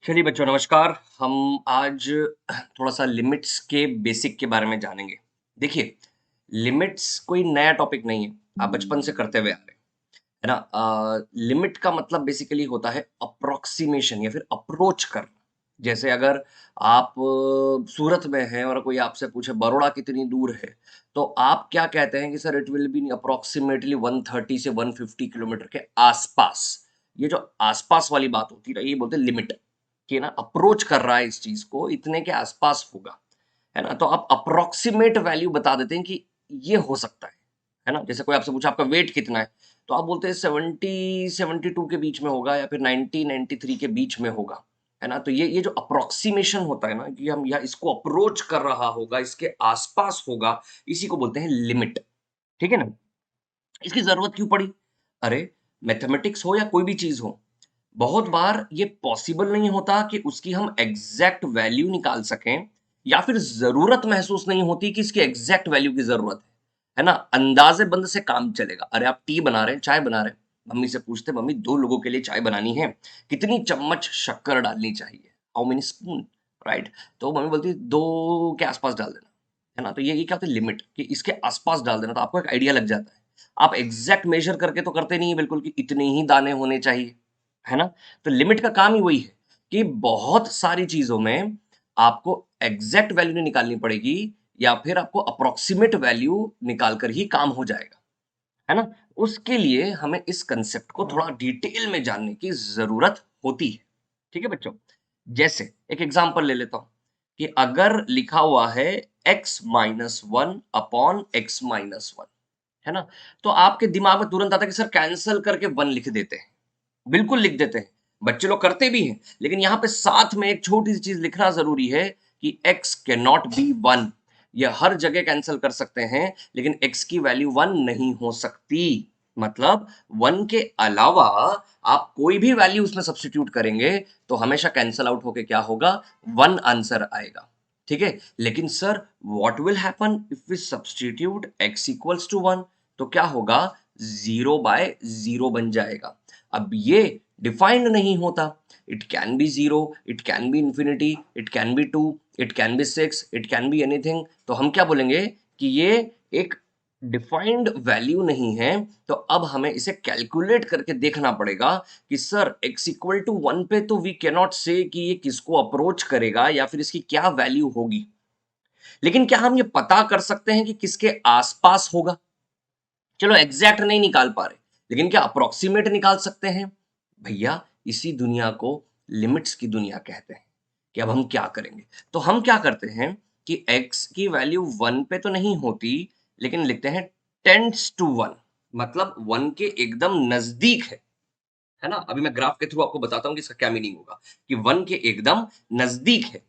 चलिए बच्चों नमस्कार। हम आज थोड़ा-सा लिमिट्स के बेसिक के बारे में जानेंगे। देखिए, लिमिट्स कोई नया टॉपिक नहीं है, आप बचपन से करते हुए आ रहे हैं, है ना? लिमिट का मतलब बेसिकली होता है अप्रोक्सिमेशन या फिर अप्रोच करना। जैसे अगर आप सूरत में हैं और कोई आपसे पूछे बड़ौदा कितनी दूर है, तो आप क्या कहते हैं कि sir it will be approximately 130 से 150 किलोमीटर के आस-पास। ये जो आस-पास वाली बात होती है ना, ये बोलते हैं लिमिट। कि ना अप्रोच कर रहा है इस चीज को इतने के आसपास होगा, है ना? तो आप अप्रोक्सीमेट वैल्यू बता देते हैं कि ये हो सकता है ना? जैसे कोई आपसे पूछा आपका वेट कितना है, तो आप बोलते हैं 70-72 के बीच में होगा या फिर 90-93 के बीच में होगा, है ना? तो ये जो अप्रोक्सीमेशन होता है ना कि हम या इसको अप्रोच कर रहा होगा, इसके आसपास होगा, इसी को बोलते हैं लिमिट। ठीक है ना? इसकी ज़रूरत क्यों पड़ी? अरे! मैथमेटिक्स हो या कोई भी चीज़ हो, बहुत बार ये पॉसिबल नहीं होता कि उसकी हम एग्ज़ैक्ट वैल्यू निकाल सकें या फिर ज़रूरत महसूस नहीं होती कि इसकी एग्ज़ैक्ट वैल्यू की ज़रूरत है ना? अंदाज़े-बंद से काम चलेगा। अरे! आप टी बना रहे हैं, चाय बना रहे हैं, मम्मी से पूछते हैं, "मम्मी 2 लोगों के लिए चाय बनानी है, कितनी चम्मच शक्कर डालनी चाहिए? How many spoon?" राइट? तो मम्मी बोलती है, "2 के आस-पास डाल देना।" है ना? तो ये क्या होता है लिमिट कि इसके आस-पास डाल देना, तो आपको एक आइडिया लग जाता है। आप एग्ज़ैक्ट मेज़र करके तो करते नहीं है बिल्कुल कि इतने ही दाने होने चाहिए, है ना? तो लिमिट का काम ही वही है कि बहुत सारी चीज़ों में आपको एग्ज़ैक्ट वैल्यू नहीं निकालनी पड़ेगी या फिर आपको अप्रॉक्सिमेट वैल्यू निकाल कर ही काम हो जाएगा, है ना? उसके लिए हमें इस कांसेप्ट को थोड़ा डिटेल में जानने की ज़रूरत होती है। ठीक है बच्चों? जैसे एक एग्ज़ाम्पल ले लेता हूँ कि अगर लिखा हुआ है x-1 अपॉन x-1 है ना? तो आपके दिमाग में तुरंत आता है कि सर कैंसल करके 1 लिख देते हैं। बिल्कुल लिख देते हैं। बच्चे लोग करते भी हैं, लेकिन यहाँ पे साथ में एक छोटी-सी चीज़ लिखना ज़रूरी है कि x कैन नॉट बी 1। ये हर जगह कैंसल कर सकते हैं, लेकिन x की वैल्यू 1 नहीं हो सकती। मतलब 1 के अलावा आप कोई भी वैल्यू उसमें सब्स्टिट्यूट करेंगे, तो हमेशा कैंसल आउट होके क्या होगा? 1 आंसर आएगा। ठीक है? लेकिन sir what will happen if we substitute x equals to 1? तो क्या होगा? 0 बाय 0 बन जाएगा। अब ये डिफाइंड नहीं होता। It can be 0, it can be infinity, it can be 2, it can be 6, it can be anything. तो हम क्या बोलेंगे कि ये एक डिफाइंड वैल्यू नहीं है, तो अब हमें इसे कैलकुलेट करके देखना पड़ेगा कि सर x इक्वल टू 1 पे तो वी कैन नॉट से कि ये किसको अप्रोच करेगा या फिर इसकी क्या वैल्यू होगी। लेकिन क्या हम ये पता कर सकते हैं कि किसके आसपास होगा? चलो एग्जैक्ट नहीं निकाल पा रहे, लेकिन क्या अप्रोक्सीमेट निकाल सकते हैं? भैया इसी दुनिया को लिमिट्स की दुनिया कहते हैं। कि अब हम क्या करेंगे? तो हम क्या करते हैं कि x की वैल्यू 1 पे तो नहीं होती, लेकिन लिखते हैं टेंड्स टू 1, मतलब 1 के एकदम नजदीक है ना? अभी मैं ग्राफ के थ्रू आपको बताता हूँ कि इसका क्या मीनिंग होगा कि 1 के एकदम नजदीक है।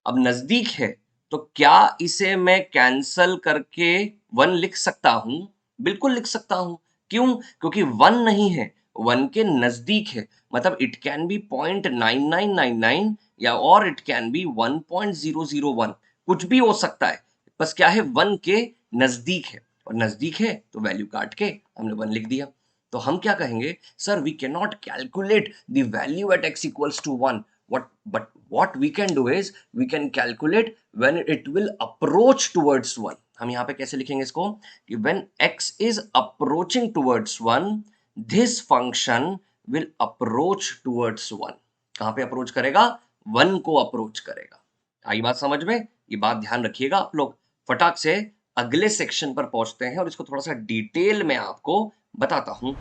अब नजदीक है, तो क्या इसे मैं कैंसल करके 1 लिख सकता हूँ? बिल्कुल लिख सकता हूँ। क्यों? क्योंकि 1 नहीं है, 1 के नज़दीक है। मतलब इट कैन बी 0.9999 या और इट कैन बी 1.001, कुछ भी हो सकता है। बस क्या है 1 के नज़दीक है और नज़दीक है तो वैल्यू काट के हमने 1 लिख दिया। तो हम क्या कहेंगे? Sir we can not calculate the value at x equals to 1। what we can do is we can calculate when it will approach towards 1। हम यहाँ पे कैसे लिखेंगे इसको कि when x is approaching towards 1 this function will approach towards 1। कहाँ पे approach करेगा? 1 को अप्रोच करेगा। आई बात समझ में? ये बात ध्यान रखिएगा आप लोग। फटाक से अगले सेक्शन पर पहुंचते हैं और इसको थोड़ा सा डिटेल में आपको बताता हूं।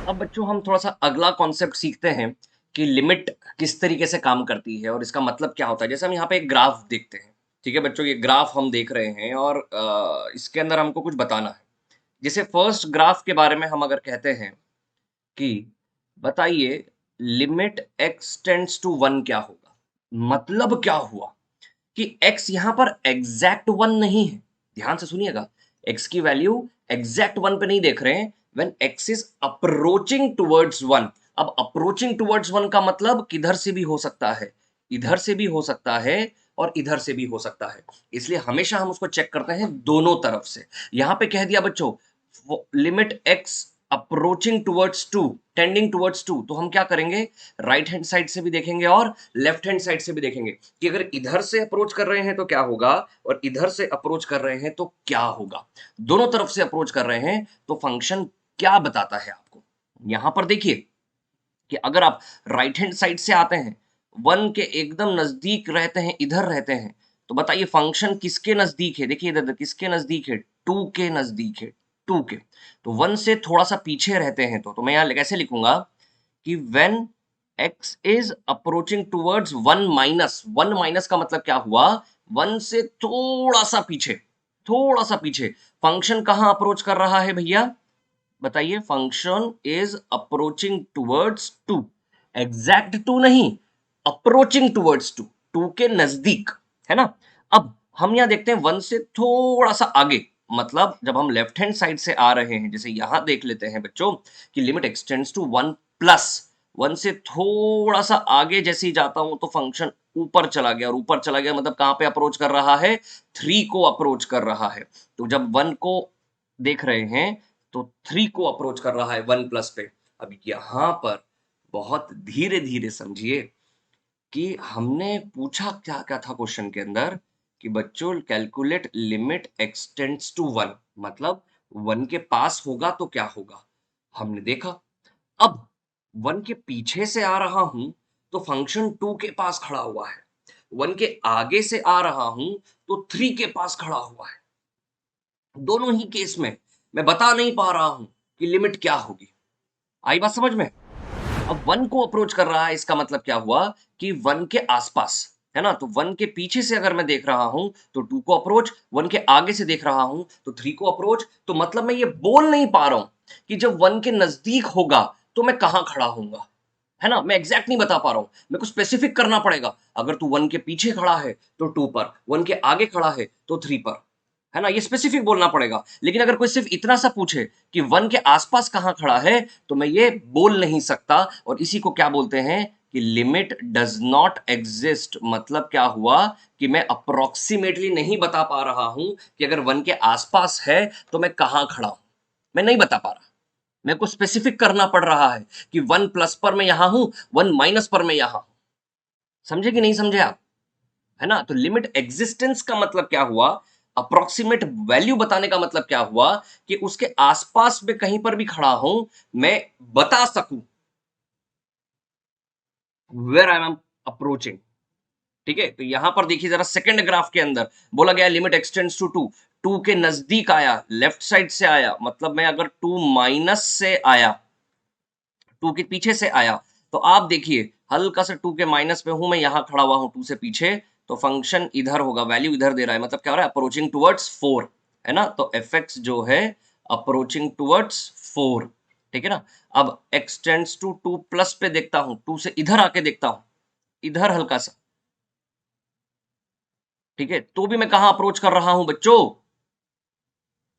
अब बच्चों हम थोड़ा-सा अगला कॉन्सेप्ट सीखते हैं कि लिमिट किस तरीके से काम करती है और इसका मतलब क्या होता है। जैसे हम यहाँ पे एक ग्राफ देखते हैं, ठीक है बच्चों? ये ग्राफ हम देख रहे हैं और इसके अंदर हमको कुछ बताना है। जैसे फर्स्ट ग्राफ के बारे में हम अगर कहते हैं कि बताइए लिमिट x टेंड्स टू 1 क्या होगा? मतलब क्या हुआ? कि x यहाँ पर एग्जैक्ट 1 नहीं है। ध्यान से सुनिएगा, x की वैल्यू एग्जैक्ट 1 पे नहीं देख रहे हैं। When x is approaching towards 1। अब अप्रोचिंग टुवर्ड्स 1 का मतलब किधर से भी हो सकता है, इधर से भी हो सकता है और इधर से भी हो सकता है। इसलिए हमेशा हम उसको चेक करते हैं दोनों तरफ से। यहाँ पे कह दिया बच्चों limit x approaching towards two, tending towards two, तो हम क्या करेंगे, राइट हैंड साइड से भी देखेंगे और लेफ्ट हैंड साइड से भी देखेंगे कि अगर इधर से अप्रोच कर रहे हैं तो क्या होगा और इधर से अप्रोच कर रहे हैं तो क्या होगा। दोनों तरफ से अप्रोच कर रहे हैं तो फंक्शन क्या बताता है आपको। यहां पर देखिए कि अगर आप राइट हैंड साइड से आते हैं, वन के एकदम नजदीक रहते हैं, इधर रहते हैं, तो बताइए फंक्शन किसके नजदीक है। देखिए इधर किसके नजदीक है, टू के नजदीक है, टू के। तो वन से थोड़ा सा पीछे रहते हैं तो मैं यहां कैसे लिखूंगा कि when x is approaching towards one minus, one minus का मतलब क्या हुआ, वन से थोड़ा सा पीछे, थोड़ा सा पीछे फंक्शन कहां अप्रोच कर रहा है भैया, बताइए। Function is approaching towards two, exact two नहीं, अप्रोचिंग टूवर्ड्स टू, टू के नजदीक, है ना। अब हम यहां देखते हैं वन से थोड़ा सा आगे, मतलब जब हम लेफ्ट हैंड साइड से आ रहे हैं, जैसे यहां देख लेते हैं बच्चों कि limit x tends to one plus, one से थोड़ा सा आगे जैसे ही जाता हूं तो फंक्शन ऊपर चला गया, और ऊपर चला गया मतलब कहां पे अप्रोच कर रहा है, थ्री को अप्रोच कर रहा है। तो जब वन को देख रहे हैं तो थ्री को अप्रोच कर रहा है वन प्लस पे। अब यहां पर बहुत धीरे धीरे समझिए कि हमने पूछा क्या क्या था क्वेश्चन के अंदर कि बच्चों calculate limit x tends to one, मतलब वन के पास होगा तो क्या होगा, हमने देखा। अब वन के पीछे से आ रहा हूं तो फंक्शन टू के पास खड़ा हुआ है, वन के आगे से आ रहा हूं तो थ्री के पास खड़ा हुआ है। दोनों ही केस में मैं बता नहीं पा रहा हूं कि लिमिट क्या होगी। आई बात समझ में। अब वन को अप्रोच कर रहा है इसका मतलब क्या हुआ कि वन के आसपास, है ना। तो वन के पीछे से अगर मैं देख रहा हूं तो टू को अप्रोच, वन के आगे से देख रहा हूं तो थ्री को अप्रोच। तो मतलब मैं ये बोल नहीं पा रहा हूं कि जब वन के नजदीक होगा तो मैं कहां खड़ा होऊंगा, है ना। मैं एग्जैक्ट नहीं बता पा रहा हूं, मेरे को स्पेसिफिक करना पड़ेगा। अगर तू वन के पीछे खड़ा है तो टू पर, वन के आगे खड़ा है तो थ्री पर, है ना। ये स्पेसिफिक बोलना पड़ेगा। लेकिन अगर कोई सिर्फ इतना सा पूछे कि वन के आसपास कहां खड़ा है तो मैं ये बोल नहीं सकता। और इसी को क्या बोलते हैं कि लिमिट डज नॉट एग्जिस्ट। मतलब क्या हुआ कि मैं अप्रोक्सीमेटली नहीं बता पा रहा हूं कि अगर वन के आसपास है तो मैं कहां खड़ा हूं, मैं नहीं बता पा रहा। मेरे को स्पेसिफिक करना पड़ रहा है कि वन प्लस पर मैं यहां हूं, वन माइनस पर मैं यहां हूं। समझे कि नहीं समझे आप, है ना। तो लिमिट एग्जिस्टेंस का मतलब क्या हुआ, अप्रोक्सीमेट वैल्यू बताने का मतलब क्या हुआ कि उसके आसपास में कहीं पर भी खड़ा हूं, मैं बता सकूं वेयर आई एम अप्रोचिंग। ठीक है। तो यहां पर देखिए जरा सेकंड ग्राफ के अंदर बोला गया limit x tends to two, two के नजदीक आया, लेफ्ट साइड से आया, मतलब मैं अगर टू माइनस से आया, टू के पीछे से आया, तो आप देखिए हल्का सा टू के माइनस पे हूं, मैं यहां खड़ा हुआ हूं टू से पीछे, तो फंक्शन इधर होगा, वैल्यू इधर दे रहा है, मतलब क्या हो रहा है, अप्रोचिंग टुवर्ड्स फोर, है ना। तो एफ एक्स जो है अप्रोचिंग टुवर्ड्स फोर, ठीक है ना। अब x tends to two plus पे देखता हूं, टू से इधर आके देखता हूं, इधर हल्का सा, ठीक है, तो भी मैं कहां अप्रोच कर रहा हूं बच्चों,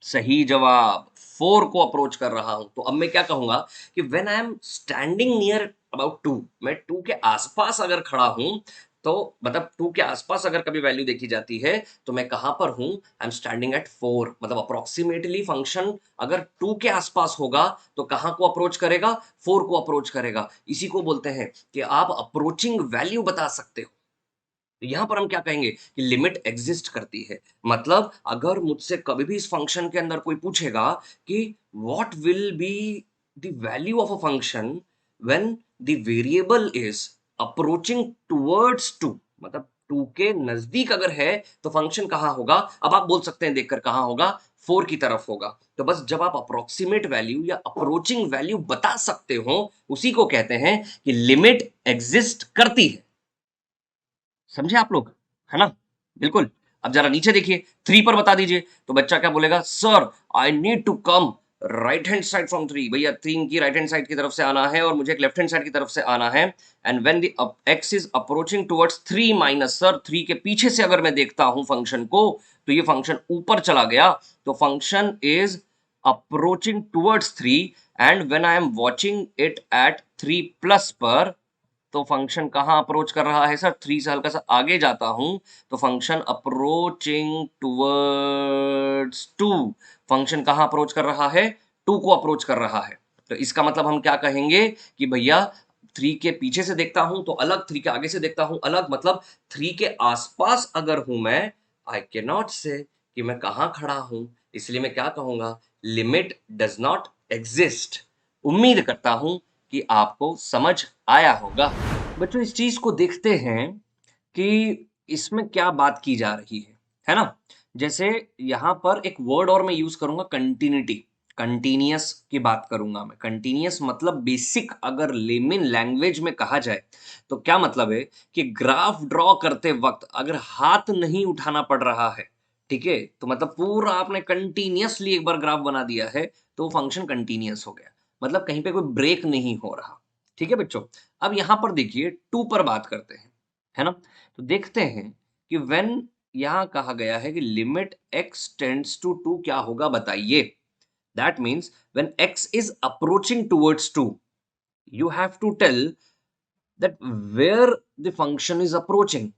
सही जवाब, फोर को अप्रोच कर रहा हूं। तो अब मैं क्या कहूंगा कि when I am standing near about two, मैं टू के आसपास अगर खड़ा हूं, तो मतलब टू के आसपास अगर कभी वैल्यू देखी जाती है तो मैं कहां पर हूं, आई एम स्टैंडिंग एट फोर, मतलब अप्रोक्सीमेटली फंक्शन अगर टू के आसपास होगा तो कहां को अप्रोच करेगा, फोर को अप्रोच करेगा। इसी को बोलते हैं कि आप अप्रोचिंग वैल्यू बता सकते हो। तो यहां पर हम क्या कहेंगे कि लिमिट एग्जिस्ट करती है। मतलब अगर मुझसे कभी भी इस फंक्शन के अंदर कोई पूछेगा कि what will be the value of a function when the variable is approaching towards two, मतलब टू के नजदीक अगर है तो फंक्शन कहां होगा, अब आप बोल सकते हैं देखकर कहां होगा, फोर की तरफ होगा। तो बस जब आप अप्रोक्सीमेट वैल्यू या अप्रोचिंग वैल्यू बता सकते हो, उसी को कहते हैं कि लिमिट एग्जिस्ट करती है। समझे आप लोग, है ना। बिल्कुल। अब जरा नीचे देखिए, थ्री पर बता दीजिए, तो बच्चा क्या बोलेगा, sir I need to come right hand side from three. भैया तीन की राइट हैंड साइड की तरफ से आना है और मुझे एक लेफ्ट हैंड साइड की तरफ से आना है। And when the x is approaching towards three minus, sir three के पीछे से अगर मैं देखता हूं फंक्शन को तो ये फंक्शन ऊपर चला गया, तो function is approaching towards three. And when I am watching it at three plus पर, तो फंक्शन कहां अप्रोच कर रहा है, सर थ्री से हल्का सा आगे जाता हूं तो function approaching towards two, function कहां अप्रोच कर रहा है, टू को अप्रोच कर रहा है। तो इसका मतलब हम क्या कहेंगे कि भैया 3 के पीछे से देखता हूं तो अलग, 3 के आगे से देखता हूं अलग, मतलब 3 के आसपास अगर हूं मैं, आई कैन नॉट से कि मैं कहां खड़ा हूं, इसलिए मैं क्या कहूंगा, लिमिट डज नॉट एग्जिस्ट। उम्मीद करता हूं कि आपको समझ आया होगा। बच्चों इस चीज को देखते हैं कि इसमें क्या बात की जा रही है ना? जैसे यहाँ पर एक वर्ड और मैं यूज करूंगा, कंटिन्यूटी, कंटिन्यूअस की बात करूंगा मैं। कंटिन्यूअस मतलब बेसिक अगर लेमिन लैंग्वेज में कहा जाए तो क्या मतलब है कि ग्राफ ड्रॉ करते वक्त अगर हाथ नहीं उठाना पड़ रहा है, ठीक है, तो मतलब पूरा आपने कंटिन्यूअसली एक बार ग्राफ बना दिया है तो फंक्शन कंटिन्यूअस हो गया, मतलब कहीं पे कोई ब्रेक नहीं हो रहा। ठीक है बच्चों, अब यहां पर देखिए टू पर बात करते हैं, है ना? तो देखते हैं कि व्हेन यहां कहा गया है कि लिमिट x टेंड्स टू 2 क्या होगा बताइए। That means when x is approaching towards 2, you have to tell that where the function is approaching,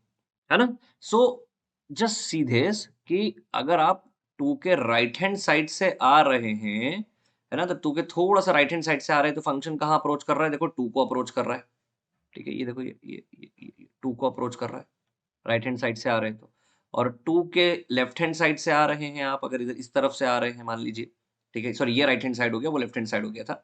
है ना? सो जस्ट सी दिस कि अगर आप 2 के राइट हैंड साइड से आ रहे हैं, है ना, तो 2 के थोड़ा सा राइट हैंड साइड से आ रहे हैं तो फंक्शन कहां अप्रोच कर रहा है, देखो 2 को अप्रोच कर रहा है। ठीक है, ये देखो ये 2 को अप्रोच कर रहा है, राइट हैंड साइड से आ रहे हैं तो। और 2 के लेफ्ट हैंड साइड से आ रहे हैं आप, अगर इधर इस तरफ से आ रहे हैं मान लीजिए, ठीक है, सॉरी ये राइट हैंड साइड हो गया, वो लेफ्ट हैंड साइड हो गया था।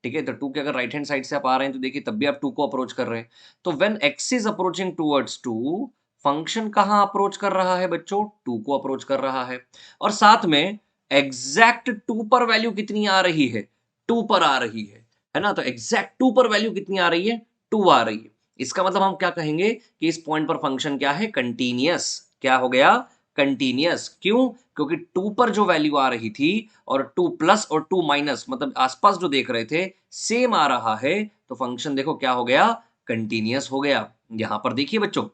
ठीक है, तो 2 के अगर राइट हैंड साइड से आप आ रहे हैं तो देखिए तब भी आप 2 को अप्रोच कर रहे हैं। तो when x is approaching towards 2, function कहां अप्रोच कर रहा है बच्चों, 2 को अप्रोच कर रहा है। और साथ में एग्जैक्ट 2 पर वैल्यू कितनी आ रही है, 2 पर आ रही है ना? तो एग्जैक्ट 2 पर वैल्यू कितनी आ रही है, 2 आ रही है। इसका मतलब हम क्या कहेंगे कि इस पॉइंट पर फंक्शन क्या है, कंटीन्यूअस। क्या हो गया, कंटीन्यूअस। क्यों? क्योंकि 2 पर जो वैल्यू आ रही थी और 2 प्लस और 2 माइनस, मतलब आसपास जो देख रहे थे सेम आ रहा है, तो फंक्शन देखो क्या हो गया, कंटीन्यूअस हो गया। यहां पर देखिए बच्चों,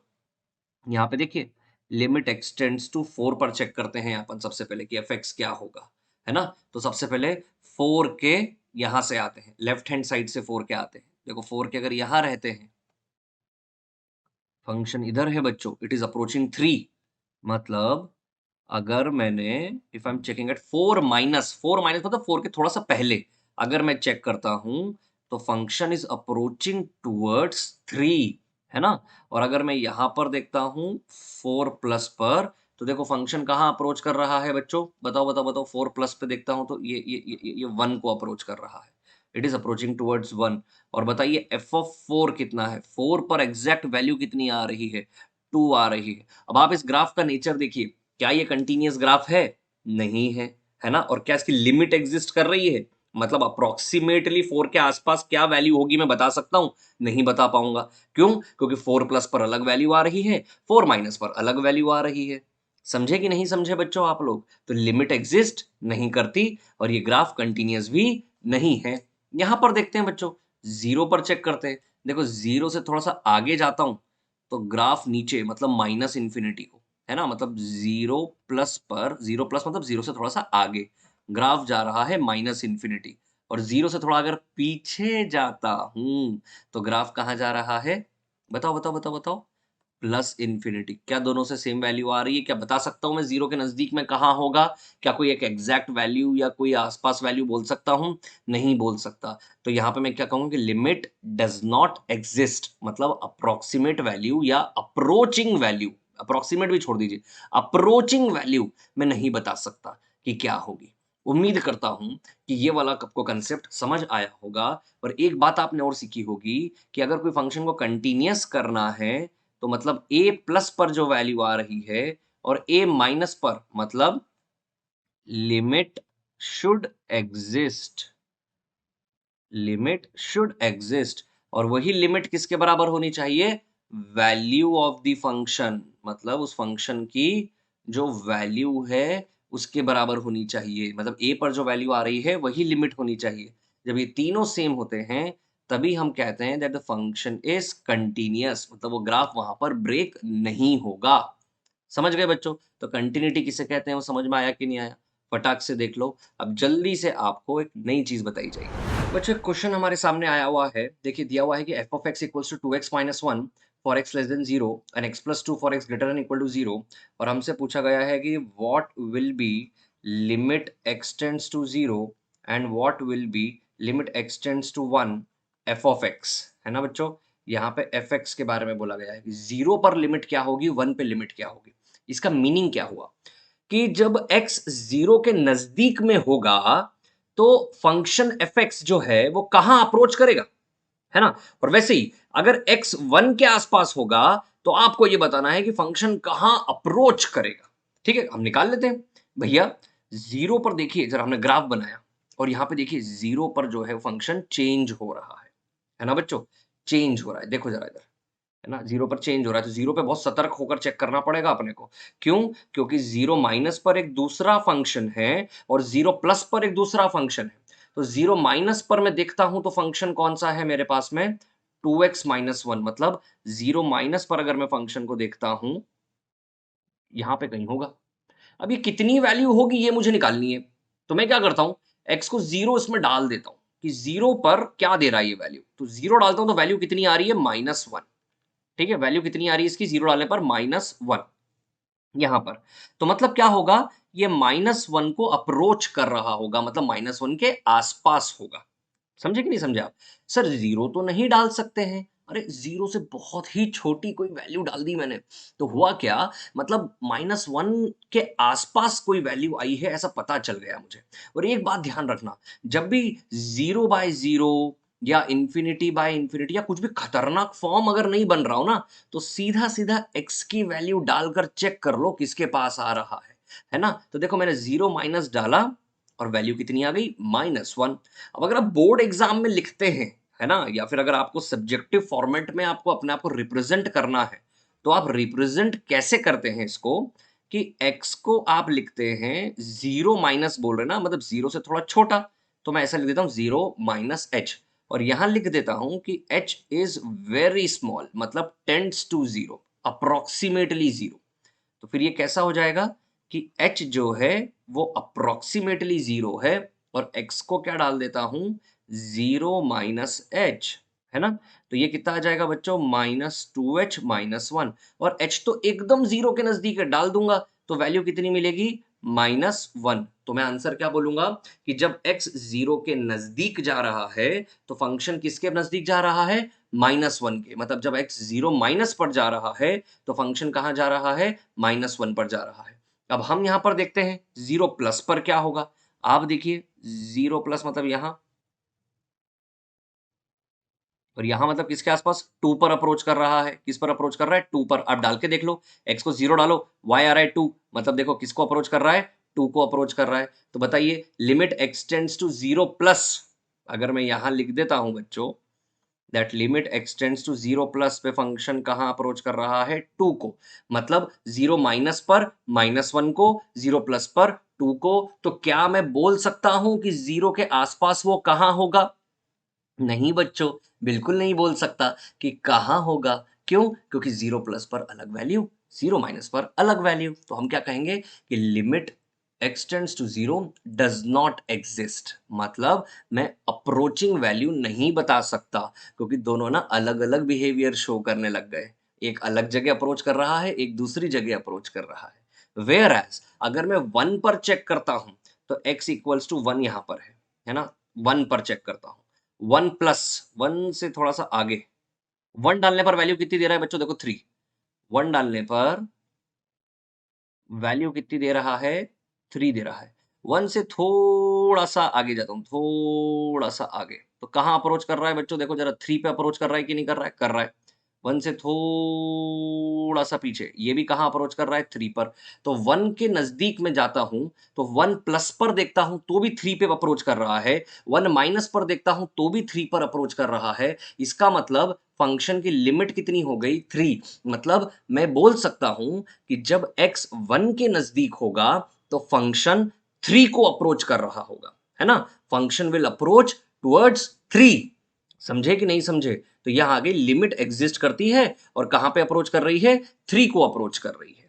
यहाँ पे देखिए लिमिट एक्सटेंड्स टू 4 पर चेक करते हैं अपन सबसे पहले कि एफ एक्स क्या होगा, है ना? तो सबसे पहले 4 के यहां से आते हैं, लेफ्ट हैंड साइड से 4 के आते हैं। देखो 4 के अगर यहां रहते हैं, फंक्शन इधर है बच्चों, इट इज अप्रोचिंग 3, मतलब अगर मैंने, if I am checking at 4 minus, 4 minus मतलब 4 के थोड़ा सा पहले अगर मैं चेक करता हूं तो फंक्शन इज अप्रोचिंग टूवर्ड्स 3, है ना? और अगर मैं यहां पर देखता हूं 4 प्लस पर, तो देखो फंक्शन कहां अप्रोच कर रहा है बच्चों, बताओ बताओ बताओ। 4 प्लस पे देखता हूं तो ये 1 को अप्रोच कर रहा है, इट इज अप्रोचिंग टूवर्ड्स 1। और बताइए एफ ऑफ 4 कितना है, 4 पर एग्जैक्ट वैल्यू कितनी आ रही है, 2 आ रही है। अब आप इस ग्राफ का नेचर देखिए, क्या ये कंटीन्यूअस ग्राफ है, नहीं है ना? और क्या इसकी लिमिट एग्जिस्ट कर रही है, मतलब अप्रोक्सीमेटली 4 के आसपास क्या वैल्यू होगी मैं बता सकता हूं, नहीं बता पाऊंगा। क्यों? क्योंकि 4 प्लस पर अलग वैल्यू आ रही है, 4 माइनस पर अलग वैल्यू आ रही है। समझे कि नहीं समझे बच्चों आप लोग? तो लिमिट एग्जिस्ट नहीं करती और ये ग्राफ कंटीन्यूअस भी नहीं है। यहां पर देखते हैं बच्चों, जीरो पर चेक करते हैं। देखो जीरो से थोड़ा सा आगे जाता हूं तो ग्राफ नीचे, मतलब माइनस इंफिनिटी को, है ना, मतलब जीरो प्लस पर, जीरो प्लस मतलब जीरो से थोड़ा सा आगे ग्राफ जा रहा है माइनस इंफिनिटी। और जीरो से थोड़ा अगर पीछे जाता हूं तो ग्राफ कहाँ जा रहा है, बताओ बताओ बताओ बताओ, प्लस इंफिनिटी। क्या दोनों से सेम वैल्यू आ रही है, क्या बता सकता हूं मैं जीरो के नजदीक में कहां होगा? क्या कोई एक एग्जैक्ट वैल्यू या कोई आसपास वैल्यू बोल सकता हूं? नहीं बोल सकता। तो यहां पे मैं क्या कहूंगा कि लिमिट डज नॉट एग्जिस्ट, मतलब अप्रोक्सीमेट वैल्यू या अप्रोचिंग वैल्यू, अप्रोक्सीमेट भी छोड़ दीजिए, अप्रोचिंग वैल्यू मैं नहीं बता सकता कि क्या होगी। उम्मीद करता हूं कि ये वाला आपको कंसेप्ट समझ आया होगा। और एक बात आपने और सीखी होगी कि अगर कोई फंक्शन को कंटीन्यूअस करना है तो मतलब a प्लस पर जो वैल्यू आ रही है और a माइनस पर, मतलब limit should exist, limit should exist. और वही लिमिट किसके बराबर होनी चाहिए, वैल्यू ऑफ द फंक्शन, मतलब उस फंक्शन की जो वैल्यू है उसके बराबर होनी चाहिए। मतलब a पर जो वैल्यू आ रही है वही लिमिट होनी चाहिए। जब ये तीनों सेम होते हैं तभी हम कहते हैं that the function is continuous, मतलब वो ग्राफ वहां पर ब्रेक नहीं होगा। समझ गए बच्चों? तो कंटिन्यूटी किसे कहते हैं वो समझ में आया कि नहीं आया? फटाक से देख लो। अब जल्दी से आपको एक नई चीज बताई जाएगी। बच्चों एक क्वेश्चन हमारे सामने आया हुआ है, देखिए दिया हुआ है कि f of x equals to 2x minus 1 for x less than 0 and x plus 2 for x greater than equal to 0। और हमसे पूछा गया है कि what will be limit x tends to 0 and what will be limit x tends to 1 f of x, है ना बच्चों? यहाँ पे एफ एक्स के बारे में बोला गया है कि 0 पर लिमिट क्या होगी, 1 पे लिमिट क्या होगी। इसका मीनिंग क्या हुआ कि जब x 0 के नज़दीक में होगा, तो फंक्शन एफ एक्स जो है वो कहाँ अप्रोच करेगा, है ना? और वैसे ही अगर x 1 के आसपास होगा, तो आपको ये बताना है कि फंक्शन कहाँ अप्रोच करेगा। ठीक है? हम निकाल लेते हैं। भैया 0 पर देखिए ज़रा हमने ग्राफ बनाया और यहाँ पे देखिए 0 पर जो है फंक्शन चेंज हो रहा है ना बच्चों? चेंज हो रहा है, देखो ज़रा इधर, है ना? 0 पर चेंज हो रहा है, तो 0 पे बहुत सतर्क होकर चेक करना पड़ेगा अपने को। क्यों? क्योंकि 0 माइनस पर एक दूसरा फंक्शन है और 0 प्लस पर एक दूसरा फंक्शन है। तो 0 माइनस पर मैं देखता हूँ तो फंक्शन कौन-सा है मेरे पास में? 2x माइनस 1 मतलब 0 माइनस पर अगर मैं फंक्शन को देखता हूँ, यहाँ पे कहीं होगा। अब ये कितनी वैल्यू होगी ये मुझे निकालनी है। तो मैं क्या करता हूँ, x को 0 इसमें डाल देता हूँ कि 0 पर क्या दे रहा है ये वैल्यू। तो 0 डालता हूँ तो वैल्यू कितनी आ रही है? -1। ठीक है? वैल्यू कितनी आ रही है इसकी 0 डालने पर? -1 यहाँ पर। तो मतलब क्या होगा? ये -1 को अप्रोच कर रहा होगा, मतलब -1 के आस-पास होगा। समझे कि नहीं समझे आप? सर 0 तो नहीं डाल सकते हैं। अरे 0 से बहुत ही छोटी कोई वैल्यू डाल दी मैंने। तो हुआ क्या? मतलब -1 के आस-पास कोई वैल्यू आई है ऐसा पता चल गया मुझे। और एक बात ध्यान रखना, जब भी 0 बाय 0 या इन्फिनिटी बाय इन्फिनिटी या कुछ भी खतरनाक फॉर्म अगर नहीं बन रहा हो ना, तो सीधा-सीधा x की वैल्यू डालकर चेक कर लो किसके पास आ रहा है ना? तो देखो मैंने 0 माइनस डाला और वैल्यू कितनी आ गई? -1। अब अगर आप बोर्ड एग्जाम में लिखते हैं, है ना? या फिर अगर आपको सब्जेक्टिव फॉर्मेट में आपको अपने आप को रिप्रेजेंट करना है, तो आप रिप्रेजेंट कैसे करते हैं इसको कि x को आप लिखते हैं 0 माइनस बोल रहे हैं ना, मतलब 0 से थोड़ा छोटा, तो मैं ऐसा लिख देता हूँ 0 माइनस h और यहाँ लिख देता हूँ कि h इज़ वेरी स्मॉल मतलब टेंड्स टू 0, अप्रॉक्सिमेटली 0। तो फिर ये कैसा हो जाएगा कि h जो है वो अप्रॉक्सिमेटली 0 है और x को क्या डाल देता हूँ 0 माइनस h, है ना? तो ये कितना आ जाएगा बच्चों? -2h माइनस 1 और h तो एकदम 0 के नज़दीक है, डाल दूँगा तो वैल्यू कितनी मिलेगी? -1। तो मैं आंसर क्या बोलूँगा कि जब x 0 के नज़दीक जा रहा है, तो फंक्शन किसके नज़दीक जा रहा है? -1 के। मतलब जब x 0 माइनस पर जा रहा है, तो फंक्शन कहाँ जा रहा है? -1 पर जा रहा है। अब हम यहाँ पर देखते हैं 0 प्लस पर क्या होगा? आप देखिए 0 प्लस मतलब यहाँ और यहाँ मतलब किसके आसपास? 2 पर अप्रोच कर रहा है। किस पर अप्रोच कर रहा है? 2 पर। आप डाल के देख लो, x को 0 डालो, y आ रहा है 2 मतलब देखो किसको अप्रोच कर रहा है? 2 को अप्रोच कर रहा है। तो बताइए limit x tends to 0 plus अगर मैं यहाँ लिख देता हूँ बच्चों that limit x tends to 0 plus पे फंक्शन कहाँ अप्रोच कर रहा है? 2 को। मतलब 0 माइनस पर -1 को, 0 प्लस पर 2 को। तो क्या मैं बोल सकता हूँ कि 0 के आसपास वो कहाँ होगा? नहीं बच्चों, बिल्कुल नहीं बोल सकता कि कहाँ होगा। क्यों? क्योंकि 0 प्लस पर अलग वैल्यू, 0 माइनस पर अलग वैल्यू। तो हम क्या कहेंगे कि limit x tends to 0 does not exist मतलब मैं अप्रोचिंग वैल्यू नहीं बता सकता क्योंकि दोनों ना अलग-अलग बिहेवियर शो करने लग गए। एक अलग जगह अप्रोच कर रहा है, एक दूसरी जगह अप्रोच कर रहा है। व्हेयर एज़ अगर मैं 1 पर चेक करता हूँ, तो x इक्वल्स टू 1 यहाँ पर है ना? 1 पर चेक करता हूँ। 1 प्लस 1 से थोड़ा-सा आगे, 1 डालने पर वैल्यू कितनी दे रहा है बच्चों देखो 3 1 डालने पर वैल्यू कितनी दे रहा है? 3 दे रहा है। 1 से थोड़ा-सा आगे जाता हूँ, थोड़ा-सा आगे। तो कहाँ अप्रोच कर रहा है बच्चों देखो ज़रा 3 पे अप्रोच कर रहा है कि नहीं कर रहा है? कर रहा है। 1 से थोड़ा-सा पीछे, ये भी कहाँ अप्रोच कर रहा है? 3 पर। तो 1 के नज़दीक मैं जाता हूँ, तो 1 प्लस पर देखता हूँ, तो भी 3 पे अप्रोच कर रहा है। 1 माइनस पर देखता हूँ, तो भी 3 पर अप्रोच कर रहा है। इसका मतलब फंक्शन की लिमिट कितनी हो गई? 3 मतलब मैं बोल सकता हूँ कि जब x 1 के नज़दीक होगा, तो फंक्शन 3 को अप्रोच कर रहा होगा, है ना? फंक्शन विल अप्रोच टुवर्ड्स 3 समझे कि नहीं समझे? तो यहाँ आगे लिमिट एग्जिस्ट करती है और कहाँ पे अप्रोच कर रही है? 3 को अप्रोच कर रही है।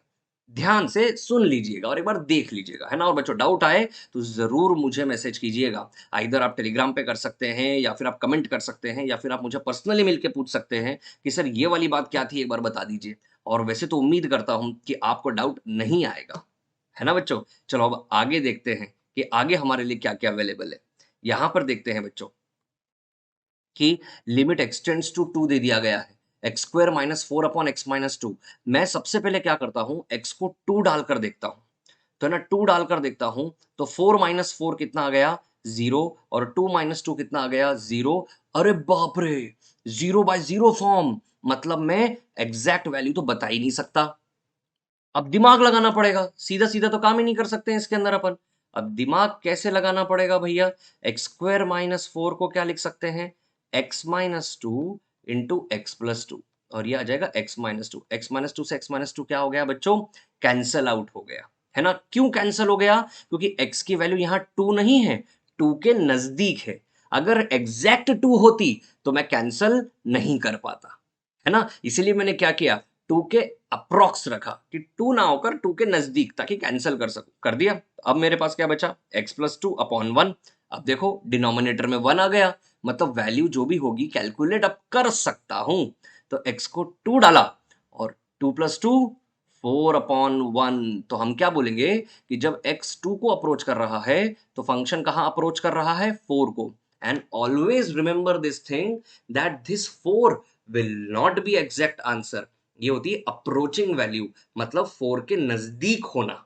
ध्यान से सुन लीजिएगा और एक बार देख लीजिएगा, है ना? और बच्चों डाउट आए तो ज़रूर मुझे मैसेज कीजिएगा। आइदर आप टेलीग्राम पे कर सकते हैं या फिर आप कमेंट कर सकते हैं या फिर आप मुझे पर्सनली मिल के पूछ सकते हैं कि सर ये वाली बात क्या थी एक बार बता दीजिए। और वैसे तो उम्मीद करता हूँ कि आपको डाउट नहीं आएगा। है ना बच्चों? चलो अब आगे देखते हैं कि आगे हमारे लिए क्या-क्या अवेलेबल है। यहाँ पर देखते हैं बच्चों कि लिमिट एक्स टेंड्स टू 2 दे दिया गया है, x square minus 4 upon x minus 2। मैं सबसे पहले क्या करता हूँ, एक्स को 2 डालकर देखता हूँ, तो है ना 2 डालकर देखता हूँ, तो 4 माइनस 4 कितना आ गया 0, और 2 माइनस 2 कितना आ गया 0। अरे बाप रे, 0 बाय 0 फॉर्म, मतलब मैं एग्जैक्ट वैल्यू तो बता ही नहीं सकता। अब दिमाग लगाना पड़ेगा, सीधा सीधा तो काम ही नहीं कर सकते हैं इसके अंदर अपन। अब दिमाग कैसे लगाना पड़ेगा भैया, एक्स स्क्वायर माइनस 4 को क्या लिख सकते हैं, x minus 2 into x plus 2, और ये आ जाएगा एक्स माइनस 2। एक्स माइनस 2 से एक्स माइनस 2 क्या हो गया बच्चों, कैंसल आउट हो गया, है ना। क्यों कैंसल हो गया, क्योंकि एक्स की वैल्यू यहाँ 2 नहीं है, 2 के नजदीक है। अगर एग्जैक्ट 2 होती तो मैं कैंसल नहीं कर पाता, है ना। इसीलिए मैंने क्या किया, 2 के अप्रॉक्स रखा कि 2 ना होकर 2 के नजदीक, ताकि कैंसिल कर सकूं, कर दिया। अब मेरे पास क्या बचा, x प्लस 2 अपॉन 1। अब देखो डिनोमिनेटर में 1 आ गया, मतलब वैल्यू जो भी होगी कैलकुलेट अब कर सकता हूं। तो x को 2 डाला, और 2 प्लस 2 4 अपॉन 1। तो हम क्या बोलेंगे कि जब x 2 को अप्रोच कर रहा है तो फंक्शन कहां अप्रोच कर रहा है, 4 को। And always remember this thing, that this 4 will not be exact answer. ये होती है अप्रोचिंग वैल्यू, मतलब 4 के नजदीक होना,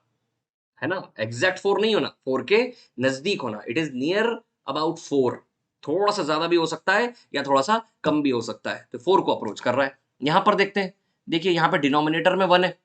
है ना। एग्जैक्ट 4 नहीं होना, 4 के नजदीक होना, इट इज नियर अबाउट 4। थोड़ा सा ज्यादा भी हो सकता है या थोड़ा सा कम भी हो सकता है, तो 4 को अप्रोच कर रहा है। यहां पर देखते हैं, देखिए यहां पर डिनोमिनेटर में 1 है,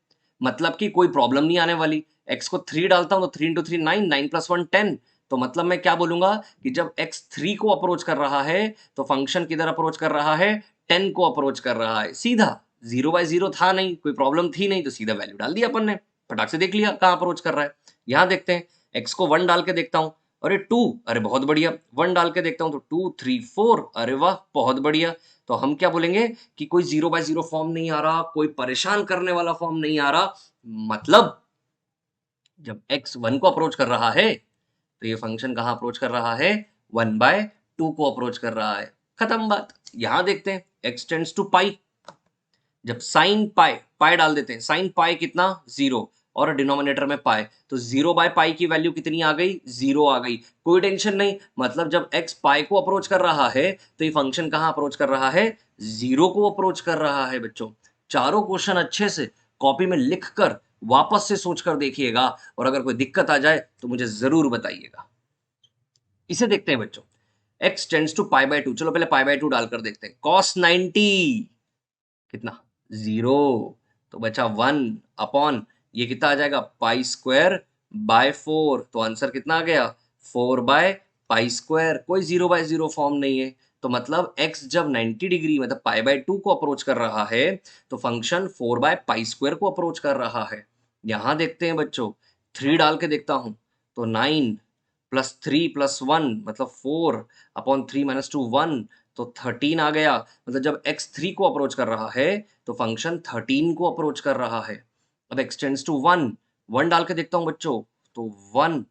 मतलब कि कोई प्रॉब्लम नहीं आने वाली। एक्स को 3 डालता हूं तो 3 इंटू 3 9, 9 प्लस 1 10। तो मतलब मैं क्या बोलूंगा कि जब एक्स 3 को अप्रोच कर रहा है तो फंक्शन किधर अप्रोच कर रहा है, 10 को अप्रोच कर रहा है। सीधा 0 बाय 0 था नहीं, कोई प्रॉब्लम थी नहीं, तो सीधा वैल्यू डाल दिया अपन ने, फटाक से देख लिया कहां अप्रोच कर रहा है। यहां देखते हैं, एक्स को 1 डाल के देखता हूं, अरे 2, अरे बहुत बढ़िया। 1 डाल के देखता हूं तो 2 3 4, अरे वाह बहुत बढ़िया। तो हम क्या बोलेंगे कि कोई 0 बाय 0 फॉर्म नहीं आ रहा, कोई परेशान करने वाला फॉर्म नहीं आ रहा, मतलब जब x 1 को अप्रोच कर रहा है तो ये फंक्शन कहां अप्रोच कर रहा है, 1 बाय 2 को अप्रोच कर रहा है। खत्म बात। यहां देखते हैं, x टेंड्स टू पाई, जब साइन पाई, पाई डाल देते हैं, साइन पाई कितना 0, और डिनोमिनेटर में पाई, तो 0 बाय पाई की वैल्यू कितनी आ गई, 0 आ गई। कोई टेंशन नहीं, मतलब जब x पाई को अप्रोच कर रहा है तो ये फंक्शन कहां अप्रोच कर रहा है, 0 को अप्रोच कर रहा है। बच्चों चारों क्वेश्चन अच्छे से कॉपी में लिख कर वापस से सोच कर देखिएगा, और अगर कोई दिक्कत आ जाए तो मुझे जरूर बताइएगा। इसे देखते हैं बच्चों, x tends to pi by 2, चलो पहले पाई बाय 2 डालकर देखते हैं। cos 90 कितना, 0, तो बचा 1 अपॉन, ये कितना आ जाएगा, पाई स्क्वायर बाय 4। तो आंसर कितना आ गया, 4 बाय पाई स्क्वायर। कोई 0 बाय 0 फॉर्म नहीं है, तो मतलब x जब 90 डिग्री मतलब पाई बाय 2 को अप्रोच कर रहा है तो फंक्शन 4 बाय पाई स्क्वायर को अप्रोच कर रहा है। यहां देखते हैं बच्चों, 3 डाल के देखता हूं, तो 9 प्लस 3 प्लस 1 मतलब 4 अपॉन 3 माइनस 2 1, तो 13 आ गया। मतलब जब x 3 को अप्रोच कर रहा है तो फंक्शन 13 को अप्रोच कर रहा है। अब x टेंड्स टू 1, 1 डाल के देखता हूं बच्चों, तो 1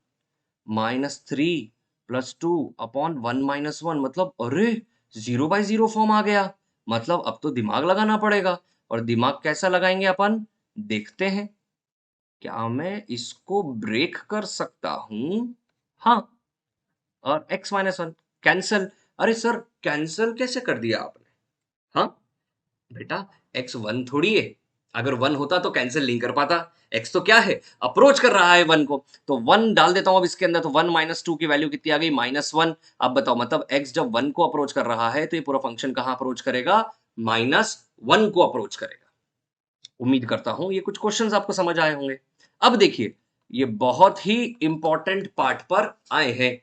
माइनस 3 प्लस 2 अपॉन 1 माइनस 1, मतलब अरे 0 बाय 0 फॉर्म आ गया। मतलब अब तो दिमाग लगाना पड़ेगा, और दिमाग कैसा लगाएंगे अपन, देखते हैं। क्या मैं इसको ब्रेक कर सकता हूं, हाँ, और x माइनस 1 कैंसल। अरे सर कैंसल कैसे कर दिया आपने, हाँ बेटा, एक्स 1 थोड़ी है, अगर 1 होता तो कैंसिल नहीं कर पाता। एक्स तो क्या है, अप्रोच कर रहा है 1 को, तो 1 डाल देता हूं अब इसके अंदर, तो 1 माइनस 2 की वैल्यू कितनी आ गई, -1। अब बताओ, मतलब एक्स जब 1 को अप्रोच कर रहा है तो ये पूरा फंक्शन कहां अप्रोच करेगा, -1 को अप्रोच करेगा। उम्मीद करता हूं ये कुछ क्वेश्चंस आपको समझ आए होंगे। अब देखिए, ये बहुत ही इंपॉर्टेंट पार्ट पर आए हैं।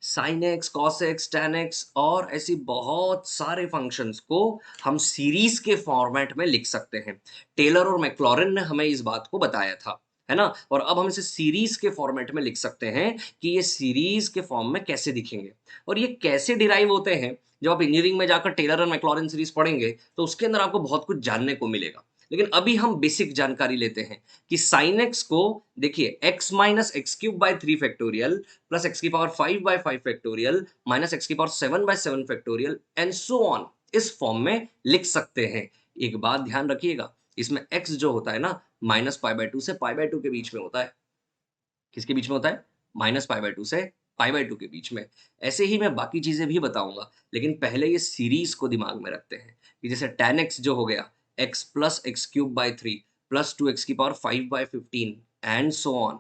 Sine x, cos x, ten x और ऐसी बहुत सारे फंक्शंस को हम सीरीज के फॉर्मेट में लिख सकते हैं। टेलर और मैक्लॉरिन ने हमें इस बात को बताया था, है ना। और अब हम इसे सीरीज के फॉर्मेट में लिख सकते हैं कि ये सीरीज के फॉर्म में कैसे दिखेंगे, और ये कैसे डिराइव होते हैं। जब आप इंजीनियरिंग में जाकर टेलर और मैक्लॉरिन सीरीज पढ़ेंगे तो उसके अंदर आपको बहुत कुछ जानने को मिलेगा। लेकिन अभी हम बेसिक जानकारी लेते हैं कि साइन एक्स को देखिए, x minus x cube by 3 factorial plus x की power 5 by 5 factorial minus x की power 7 by 7 factorial and so on, इस फॉर्म में लिख सकते हैं। एक बात ध्यान रखिएगा, इसमें x जो होता है ना, माइनस पाई बाय 2 से पाई बाय 2 के बीच में होता है। किसके बीच में होता है, माइनस पाई बाय 2 से π/2 के बीच में। ऐसे ही मैं बाकी चीज़ें भी बताऊँगा, लेकिन पहले ये सीरीज़ को दिमाग में रखते हैं, कि जैसे tan x जो हो गया, x plus x³ 3 plus 2x⁵/15 and so on.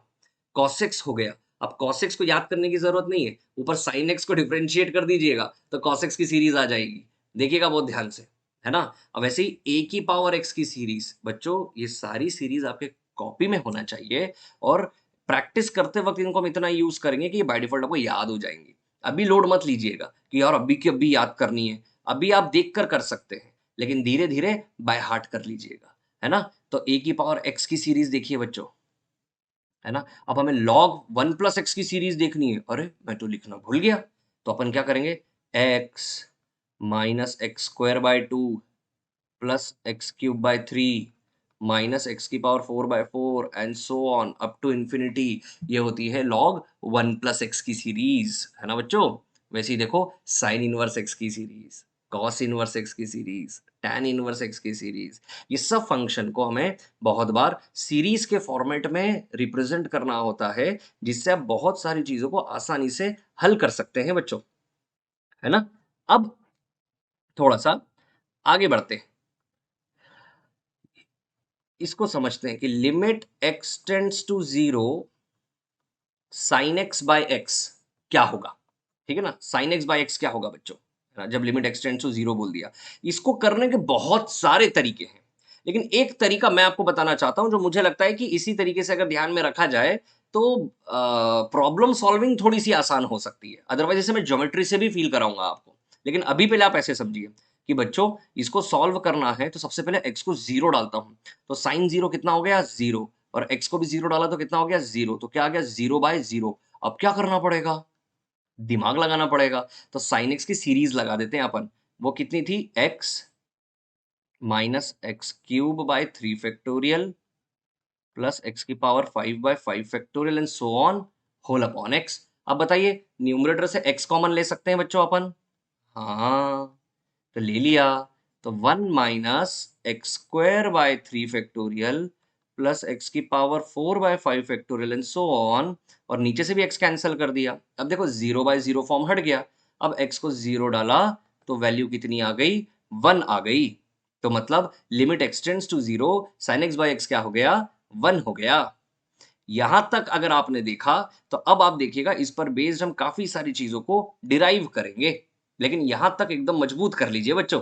cos x हो गया, अब cos x को याद करने की ज़रूरत नहीं है, ऊपर sin x को डिफरेंशिएट कर दीजिएगा, तो cos x की सीरीज़ आ जाएगी। देखिएगा बहुत ध्यान से, है ना? अब ऐसे ही a⁻x की सीरीज़, बच्चों ये सारी सीरीज़ आपके कॉपी में होना चाहिए और प्रैक्टिस करते वक़्त इनको हम इतना यूज़ करेंगे कि ये बाय डिफ़ॉल्ट आपको याद हो जाएँगी। अभी लोड मत लीजिएगा कि यार अभी की अभी याद करनी है। अभी आप देख कर सकते हैं, लेकिन धीरे-धीरे बाय हार्ट कर लीजिएगा, है ना? तो a⁻x की सीरीज़ देखिए बच्चों, है ना? अब हमें log 1 प्लस x की सीरीज़ देखनी है। अरे! मैं तो लिखना भूल गया। तो अपन क्या करेंगे? x minus x² plus x³ minus x⁴/4 and so on up to infinity. ये होती है log 1 प्लस x की सीरीज, है ना बच्चों? वैसे ही देखो साइन इनवर्स x की सीरीज, कॉस इनवर्स x की सीरीज, tan इनवर्स x की सीरीज, ये सब फंक्शन को हमें बहुत बार सीरीज के फॉर्मेट में रिप्रेजेंट करना होता है, जिससे आप बहुत सारी चीजों को आसानी से हल कर सकते हैं बच्चों, है ना? अब थोड़ा सा आगे बढ़ते हैं, इसको समझते हैं कि limit x tends to 0 sin x by x क्या होगा? ठीक है ना? sin x बाय x क्या होगा बच्चों? है ना? जब लिमिट x टेंड्स टू 0 बोल दिया। इसको करने के बहुत सारे तरीके हैं, लेकिन एक तरीका मैं आपको बताना चाहता हूँ, जो मुझे लगता है कि इसी तरीके से अगर ध्यान में रखा जाए, तो प्रॉब्लम सॉल्विंग थोड़ी-सी आसान हो सकती है। अदरवाइज़ इसे मैं ज्योमेट्री से भी फ़ील कराऊँगा आपको। लेकिन अभी पहले आप ऐसे समझिए कि बच्चों, इसको सॉल्व करना है, तो सबसे पहले x को 0 डालता हूँ। तो sin 0 कितना हो गया? 0 और x को भी 0 डाला तो कितना हो गया? 0 तो क्या आ गया? 0/0। अब क्या करना पड़ेगा? दिमाग लगाना पड़ेगा। तो sin x की सीरीज़ लगा देते हैं अपन। वो कितनी थी? x minus x³ 3 plus x⁵/5 and so on whole upon x। अब बताइए, न्यूमरेटर से x कॉमन ले सकते हैं बच्चों अपन? हाँ, तो ले लिया। तो 1 minus x² plus x⁴/5 and so on, और नीचे से भी x कैंसल कर दिया। अब देखो 0/0 फॉर्म हट गया। अब x को 0 डाला तो वैल्यू कितनी आ गई? 1 आ गई। तो मतलब limit x tends to 0 sin x by x क्या हो गया? 1 हो गया। यहां तक अगर आपने देखा, तो अब आप देखिएगा इस पर बेस्ड हम काफी सारी चीजों को डिराइव करेंगे, लेकिन यहां तक एकदम मजबूत कर लीजिए बच्चों।